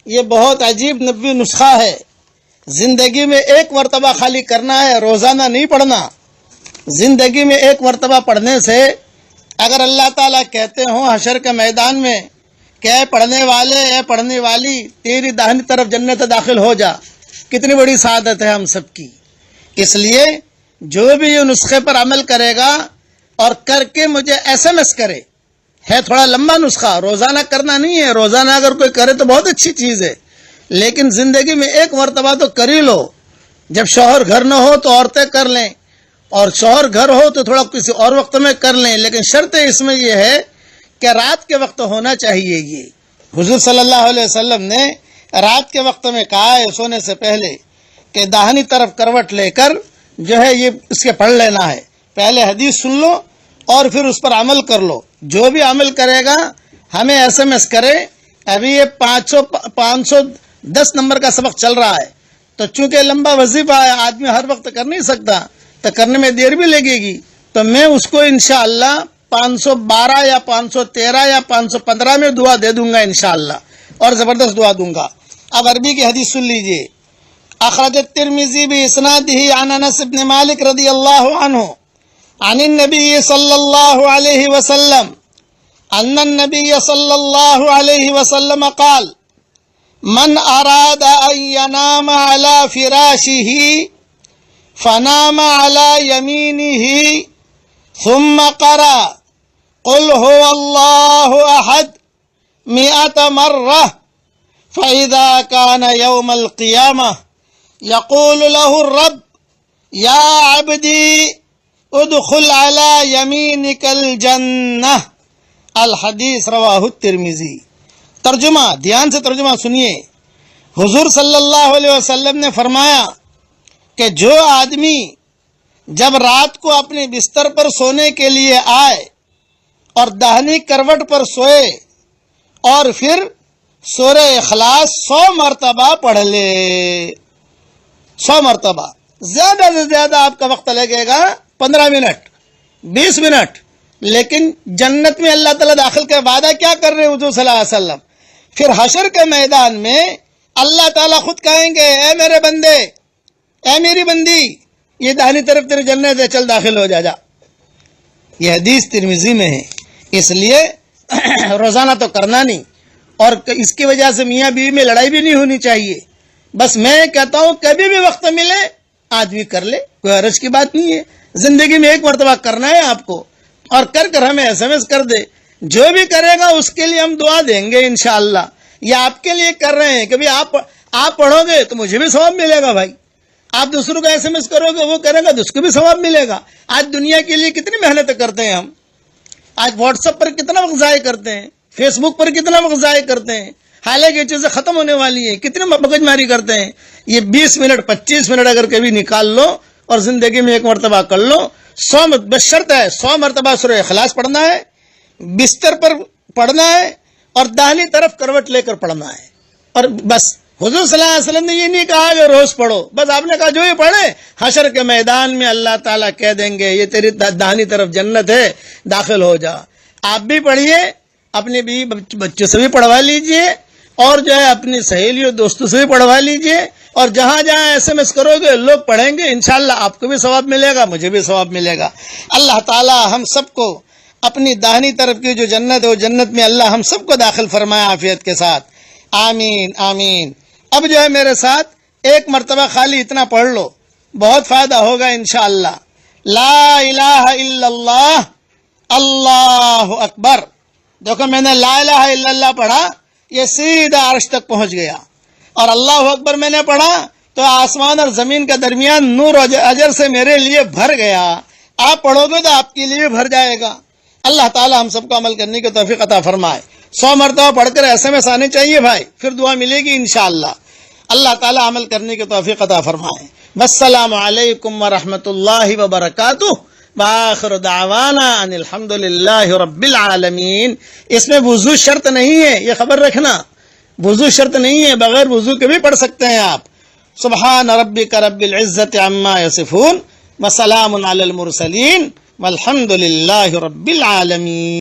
یہ بہت عجیب نبوی نسخہ ہے. زندگی میں ایک مرتبہ خالی کرنا ہے، روزانہ نہیں پڑھنا. زندگی میں ایک مرتبہ پڑھنے سے اگر اللہ تعالیٰ کہتے ہوں حشر کے میدان میں کہ اے پڑھنے والے، اے پڑھنے والی، تیری داہنی طرف جنت داخل ہو جا، کتنی بڑی سعادت ہے ہم سب کی. اس لیے جو بھی یہ نسخے پر عمل کرے گا اور کر کے مجھے SMS کرے. ہے تھوڑا لمبا نسخہ، روزانہ کرنا نہیں ہے. روزانہ اگر کوئی کرے تو بہت اچھی چیز ہے، لیکن زندگی میں ایک مرتبہ تو کر ہی لو. جب شوہر گھر نہ ہو تو عورتیں کر لیں، اور شوہر گھر ہو تو تھوڑا کسی اور وقت میں کر لیں، لیکن شرط اس میں یہ ہے کہ رات کے وقت ہونا چاہیے. یہ حضور صلی اللہ علیہ وسلم نے رات کے وقت میں کہا ہے سونے سے پہلے کہ داہنی طرف کروٹ لے کر جو ہے یہ اس کے پڑھ لینا ہے. پہلے حدیث سن لو اور پھر اس پر عمل کر لو. جو بھی عمل کرے گا ہمیں SMS کرے. ابھی یہ 510 نمبر کا سبق چل رہا ہے، تو چونکہ لمبا وظیفہ ہے، آدمی ہر وقت کر نہیں سکتا، تو کرنے میں دیر بھی لگے گی. تو میں اس کو انشاءاللہ 512 یا 513 یا 515 میں دعا دے دوں گا انشاءاللہ، اور زبردست دعا دوں گا. اب عربی کی حدیث سن لیجئے. اخرج الترمذی باسنادہ عن انس بن مالک رضی اللہ عنہ عن النبی صلی اللہ علیہ وسلم ان النبی صلی اللہ علیہ وسلم قال من اراد ان ینام علی فراشہ فنام علی یمینہ ثم قرأ قل هو اللہ احد 100 مرہ فإذا كان يوم القيامة يقول له الرب يا عبدي ادخل على يمينك الجنة. الحدیث رواہ الترمذی. ترجمہ دھیان سے ترجمہ سنیے. حضور صلی اللہ علیہ وسلم نے فرمایا کہ جو آدمی جب رات کو اپنے بستر پر سونے کے لیے آئے اور داہنی کروٹ پر سوئے اور پھر سورہ اخلاص 100 مرتبہ پڑھ لے. 100 مرتبہ. زیادہ سے زیادہ آپ کا وقت لگے گا 15 منٹ 20 منٹ، لیکن جنت میں اللہ تعالیٰ داخل کا وعدہ کیا کر رہے ہیں حضور صلی اللہ علیہ وسلم. پھر حشر کے میدان میں اللہ تعالیٰ خود کہیں گے اے میرے بندے، اے میری بندی، یہ داہنی طرف تیری جنت ہے، چل داخل ہو جا. یہ حدیث ترمذی میں ہے. اس لیے روزانہ تو کرنا نہیں، اور اس کی وجہ سے میاں بیوی میں لڑائی بھی نہیں ہونی چاہیے. بس میں کہتا ہوں کبھی بھی وقت ملے آدمی کر لے، کوئی حرج کی بات نہیں ہے. زندگی میں ایک مرتبہ کرنا ہے آپ کو، اور کر ہمیں SMS کر دے. جو بھی کرے گا اس کے لیے ہم دعا دیں گے انشاءاللہ. یہ آپ کے لیے کر رہے ہیں کہ آپ پڑھو گے تو مجھے بھی ثواب ملے گا. بھائی آپ دوسروں کو SMS کرو گے، وہ کرے گا تو اس کو بھی ثواب ملے گا. آج دنیا کے لیے کتنی محنت کرتے ہیں ہم. آج واٹس ایپ پر کتنا وقت ضائع کرتے ہیں، فیس بک پر کتنا وقت ضائع کرتے ہیں. حالانکہ یہ چیزیں ختم ہونے والی ہیں، کتنے مغز ماری کرتے ہیں. یہ 20 منٹ 25 منٹ اگر کبھی نکال لو اور زندگی میں ایک مرتبہ کر لو. 100 بس شرط ہے 100 مرتبہ سورہ اخلاص پڑھنا ہے، بستر پر پڑھنا ہے، اور داہنی طرف کروٹ لے کر پڑھنا ہے. اور بس حضور صلی اللہ علیہ وسلم نے یہ نہیں کہا کہ روز پڑھو، بس آپ نے کہا جو یہ پڑھے حشر کے میدان میں اللہ تعالیٰ کہہ دیں گے یہ تیری داہنی طرف جنت ہے، داخل ہو جا. آپ بھی پڑھیے، اپنے بیوی بچوں سے بھی پڑھوا لیجئے، اور جو ہے اپنی سہیلیوں دوستوں سے بھی پڑھوا لیجئے. اور جہاں جہاں SMS کرو گے لوگ پڑھیں گے، انشاءاللہ آپ کو بھی ثواب ملے گا، مجھے بھی ثواب ملے گا. اللہ تعالیٰ ہم سب کو اپنی داہنی طرف کی جو جنت ہے وہ جنت میں اللہ ہم سب کو داخل فرمائے عافیت کے ساتھ. آمین آمین. اب جو ہے میرے ساتھ ایک مرتبہ خالی اتنا پڑھ لو، بہت فائدہ ہوگا انشاءاللہ. لا الہ الا اللہ اللہ اکبر. دیکھو میں نے لا الہ الا اللہ پڑھا، یہ سیدھا عرش تک پہنچ گیا. اور اللہ اکبر میں نے پڑھا تو آسمان اور زمین کا درمیان نور و اجر سے میرے لیے بھر گیا. آپ پڑھو گے تو آپ کے لیے بھر جائے گا. اللہ تعالیٰ ہم سب کو عمل کرنے کی توفیق عطا فرمائے. 100 مرتبہ پڑھ کر SMS آنے چاہیے بھائی، پھر دعا ملے گی انشاءاللہ. اللہ تعالیٰ عمل کرنے کی توفیق عطا فرمائے. السلام علیکم ورحمۃ اللہ وبرکاتہ. وآخر دعوانا ان الحمد للہ رب العالمین. اس میں وضو شرط نہیں ہے، یہ خبر رکھنا. وضو شرط نہیں ہے، بغیر وضو کے بھی پڑھ سکتے ہیں آپ. سبحان ربک رب العزت عما یصفون وسلام علی المرسلین والحمد للہ رب العالمین.